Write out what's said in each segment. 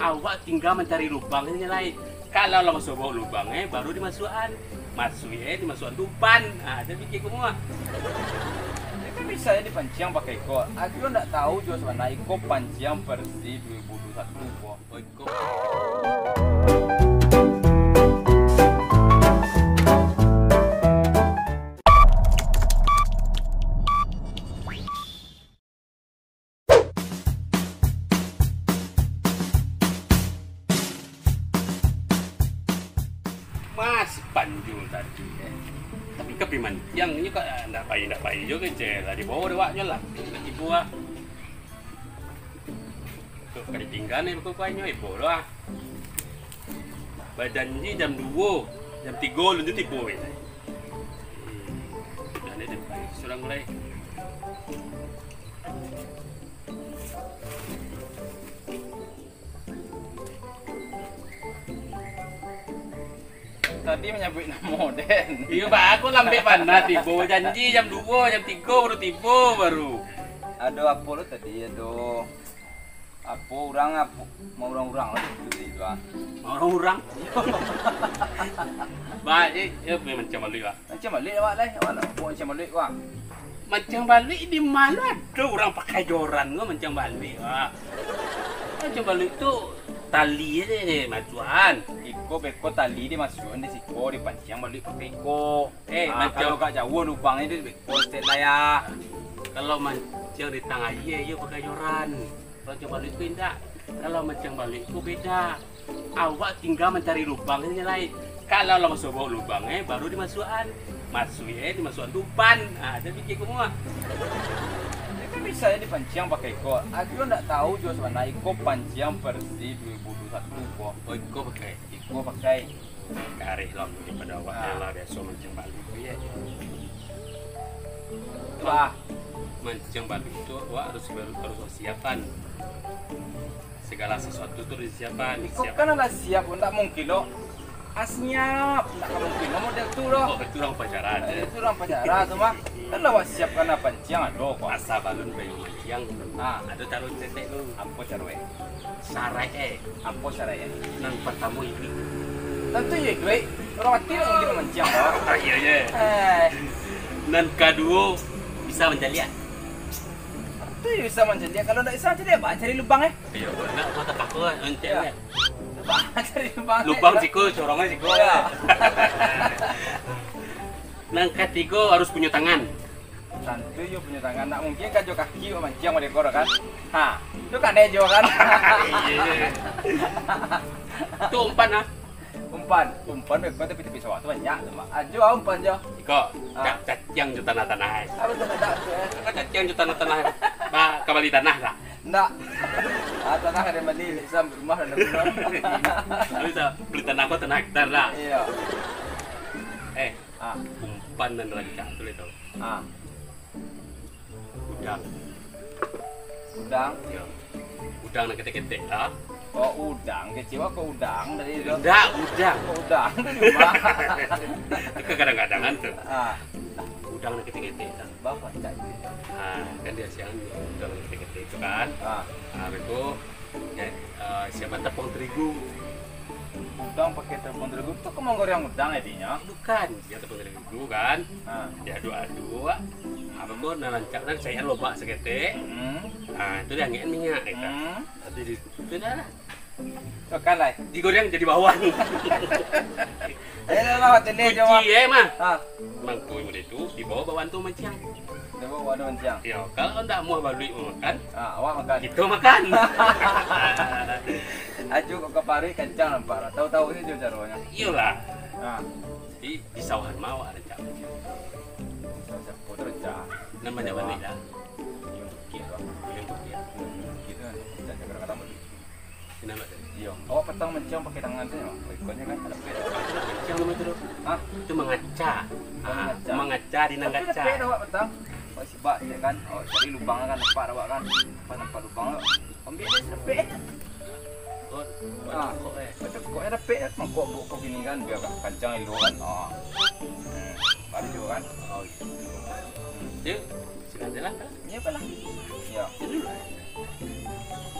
awak tinggal mencari lubang ini lain. Kalau lo masuk bawah lubangnya baru dimasukkan. Dimasukkan tupan. Nah, jadi pikir kamu mah. Itu bisa ya dipancing pakai iko. Aku nggak tahu juga sebenarnya iko pancing versi 2021 kok. Oh, iko. Mas Panjung tadi, tapi kepiman yang ini kok ndak bayi juga lah di bawah dewaknya lah, ibu ah, tuh kali tinggal nih bukannya ibu lah, badannya jam 2, jam 3 lanjut ibu ini, dan ini sudah mulai. Tadi menyebut nama modern. Iya pak, aku lambe mana tibo janji jam 2, jam 3 baru tibo baru. Aduh apa lu tadi aduh. Apa orang apa mau orang-orang lah itu ah. Mau orang. Baik, ya macam balik pak. Macam balik awak lah, awak nak buat macam balik wah. Macam balik di mana ada orang pakai joran gua macam balik pak. Macam balik tuh tali aja nih macuan. Iko beko tali dimasukin di siko dipancing balik pakai iko. Macam kalau gak jauh lubangnya di beko set lah ya. kalau mancing di tengah iya pakai joran. Kalau coba balik pindah. Kalau macam balik itu beda. Awak tinggal mencari lubang ini lain. Kalau lo masuk bawah lubangnya baru dimasukkan. Dimasukkan tupan. Nah, jadi pikir kamu mah. Itu bisa ya dipancing pakai iko. Aku nggak tahu juga sebenarnya iko pancing versi 2021 kok. Oh, iko pakai. Iko pakai. Karih lah daripada awaknya lah biasa mancing balik itu ya. Wah, Mancing balik itu awak harus siapkan. Segala sesuatu tuh disiapkan. iko kan nggak siap, nggak mungkin lo. Asnya nggak mungkin lo model tuh lo. Oh, itu orang pacaran. Itu orang pacaran cuma kan lo siapkan apa pancing ada kok. Asa balon bayu mancing. Nah, Ada taruh cetek lu. apa caranya? Sarai Apa caranya? nang pertama ini. Tentu ya gue orang mati lo mungkin mancing lo. Iya. Dan kedua bisa menjadi ya. Itu ya bisa mancing dia. Kalau nggak bisa mancing dia, apa cari lubang ya? Iya, benar. Mata paku encek Iya. ya. Cari lubang. Lubang siku, corongnya siku. Iya. Nang ketiga harus punya tangan. Tentu yo punya tangan, nak mungkin kan jo kaki yo mancing sama dekor kan. Ha, itu kan dia jo kan. Iya. Itu umpan ah. Umpan bekor tapi tepi sawah tu banyak cuma. Ajo umpan jo. Iko, cacang juta tanah. Apa tu ada tu eh? Cacang juta tanah. Ba kembali tanah lah. Ndak. Ah tanah ada mandi sam rumah ada rumah. Lalu beli tanah kau tanah hektar lah. Iya. Ah, Umpan dan rancak tu itu. ah. Udang. Udang. Ya. Udang nak ketek-ketek lah. Oh udang, kecewa ke udang dari itu. Enggak, udang. Oh, udang di rumah. Itu kadang-kadangan tuh. Ah, Udang nak ketek-ketek lah. bapak cak. Nah, kan dia siang udang nak ketek-ketek itu kan. Ah, Itu ya, siapa tepung terigu. udang pakai telepon terigu tu kemang goreng udang edinya. Bukan, dia tepung terigu kan. Ah. Diadu-adu. Apa pun rancak dan saya lobak seketek. Nah, itu dia ngin minyak kita. Tapi di itu dah lah. Tu kan lah. Digoreng jadi bawang. Eh, lah tene jo. Kunci mah. Ah, Mangkuk itu di bawah bawaan tu macam. dia bawa ada mancang. Ya, kalau anda mau balik makan, Ah, awak makan. kita makan. Aju kok kepari kencang nampak. Tahu-tahu ni jo caranya. Iyalah. Ah, Di sawahan mau ada cak. putar cak. Namanya balik lah. Yung tukir lah. Yang tu dia. Gitu kan. Cak kata balik. Kenapa tadi? Iya. Awak petang mancang pakai tangan tu ya. Ikutnya kan ada peda. Yang nama tu? Ah, Itu mengaca. Mengaca. Mengaca di tapi nangaca. ada peda awak petang. Awak sibak ya kan. Oh, cari lubang kan nampak awak kan. Nampak lubang awak. Ambil dia sepek. Ah, Macam kok ada pek kan kok gini kan biar kencang itu kan. Oh. Baru juga kan. oh gitu. Dia sudah jalan kan? Iya lah. Iya. Dulu lah.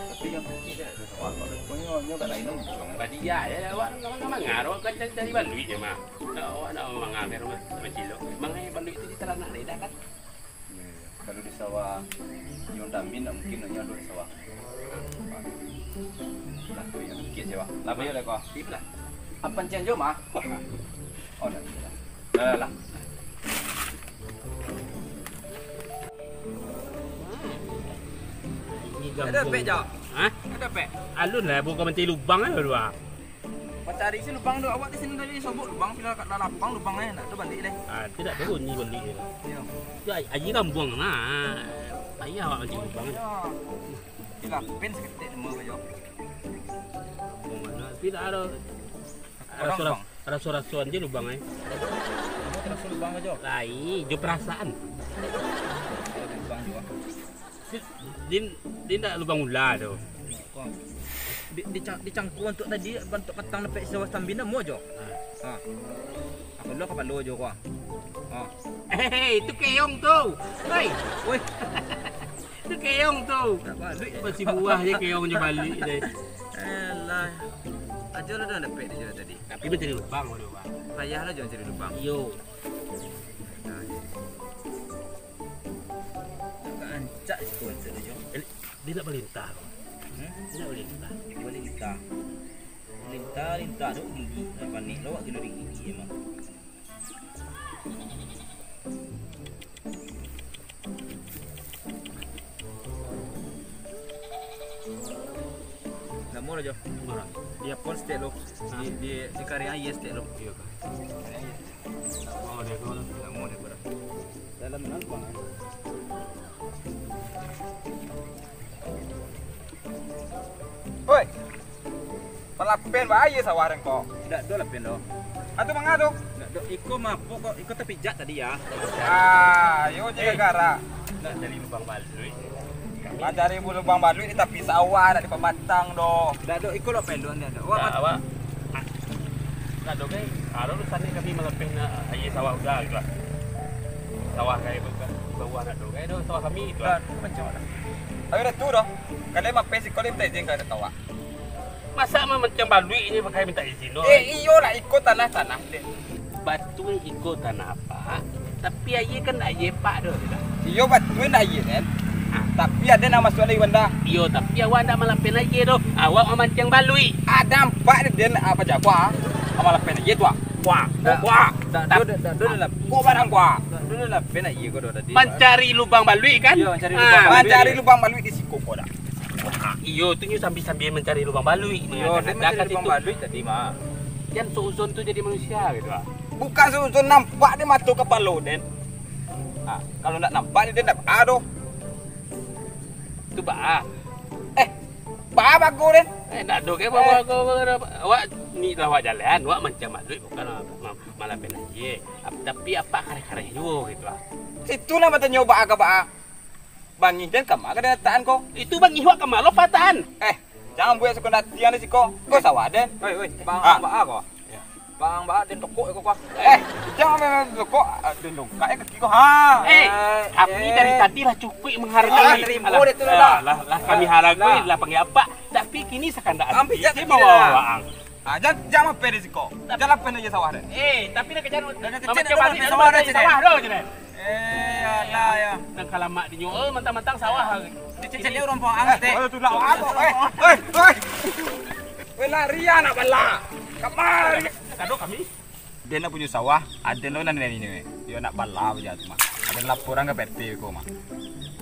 Tapi yo. Tidak ada sawah kok. Nyo kat lain dong. Badi ya, awak mangar kan dari Balui je mah. Awak nak mangar rumah Cilo. Mangai Balui itu di teranak dah kan. Kalau di sawah nyo damin mungkin nyo ada di sawah. Lah tu yang mungkin je, Pak. Lah bayo dah kau. Iplah. Apa pancen jo mah? Oh dah. Lah. Ada pek jauh. Hah? Ada pek. Alun lah bukan mencari lubang lah berdua. Kau cari sini lubang tu. Awak di sini tadi sobok lubang. Bila kat dalam lapang lubangnya nak tu balik deh. Ah, tidak tahu ni balik dia. Ya. Ya, aji kan buang nah. Payah awak mencari lubang. Bila pen seketik demo bayo. Buang mana? Tidak ada. Ada suara-suara je lubang eh. Kamu terus lubang bayo. Lai, jo perasaan. Lubang juga. Dia nak lubang ular tu. Dicangkuk untuk tadi bentuk petang lepek sawah Tambina mo jo. Ha. Aku lo kapal lo jo ko. Ha. Hei, itu keong tu. Hei, Woi, itu keong tu. tak balik. Masih buah je keong je balik dia. Alah. Aja lo dah lepek dia tadi. Tapi mencari lubang tu. Payahlah jangan cari lubang. Yo. Ancak itu aja jo. Dia nak melintah. Dia nak melintah. Boleh lintah. Lintah tu tinggi. Apa ni? Lawak kena tinggi emang. Lama lah jo. Marah. Dia pun stay lo. Di karya yes stay lo. Iya kan. Oh, dia kau lah. Lama dia pun. Dalam mana bang? Oi. Palapen ba ayo sawah reng kok. Tidak do lapen do. Atu mangado. Tidak do iko mapo kok iko tepijak tadi ya. Ah, yo jaga gara. Nak dari lubang balui. Dari lubang balu di tepi sawah nak di pematang do. Tidak do iko lapen do anda do. Awak. Nak dong kan? Kalau lu sana kami melepih nak air sawah udah gitu lah. Sawah kayak bukan bawah nak dong. Itu sawah kami itu. Dan macam mana? Ayo dah tu do. Kalau mak pesi kau minta izin kau tahu. Masa mah macam balui ini pakai minta izin loh. Iyo lah ikut tanah-tanah deh. Batu ikut tanah apa? Tapi air kan air pak doh. Iyo batuin dah iya kan. Tapi ada nama soalnya benda. Iyo tapi awak nak melapin air doh. Awak memancing balui. Ada empat dia apa jawab? Amal pen aja tu. Wah, Dah lah. Kau barang gua. Dah lah pen aja kau dah tadi. mencari lubang balui kan? Iya, mencari lubang balui di siku kau dah. Iyo tu sambil mencari lubang balui. Yo, dia mencari lubang balui tadi mah. Yang seuzon tu jadi manusia gitu ah. Bukan seuzon nampak dia matu kepala lo den. Kalau nak nampak dia tak ada. Tu bah. Bah bagus den. Nak dok bawa awak ni dah awak jalan, awak macam balui bukan malah pen aja. Tapi apa kare-kare juga gitu ah. Situ lah mata nyoba agak bah. Bangi den kamar kedataan kau. Itu bang ihwak ke malo patan. Jangan buat sekondatian di siko. Kau sawah den. Oi, bang bah kau. Bang bah den tokok kau. Jangan memang tokok den dongkak kaki kau. Kami dari tadi lah cukup menghargai. Lah kami hargai lah panggil apa. Tapi kini sekanda ambil dia bawa. Jangan apa di siko. Jangan apa aja sawah den. Tapi nak kejar macam balik sawah doh je. Alah ya. Dan kalau mak di nyuul mentang-mentang sawah. Cecilnya orang poang teh. Tu lah aku. Weh larian nak bala. Kamar. Kado kami. Dia nak punya sawah, ada lo nan ini. Dia nak bala aja tu mah. Ada laporan ke PT ko mah.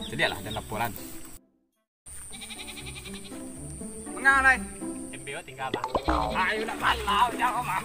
Sedialah ada laporan. Mengalai. MBO tinggal lah. Ayo nak bala aja mah.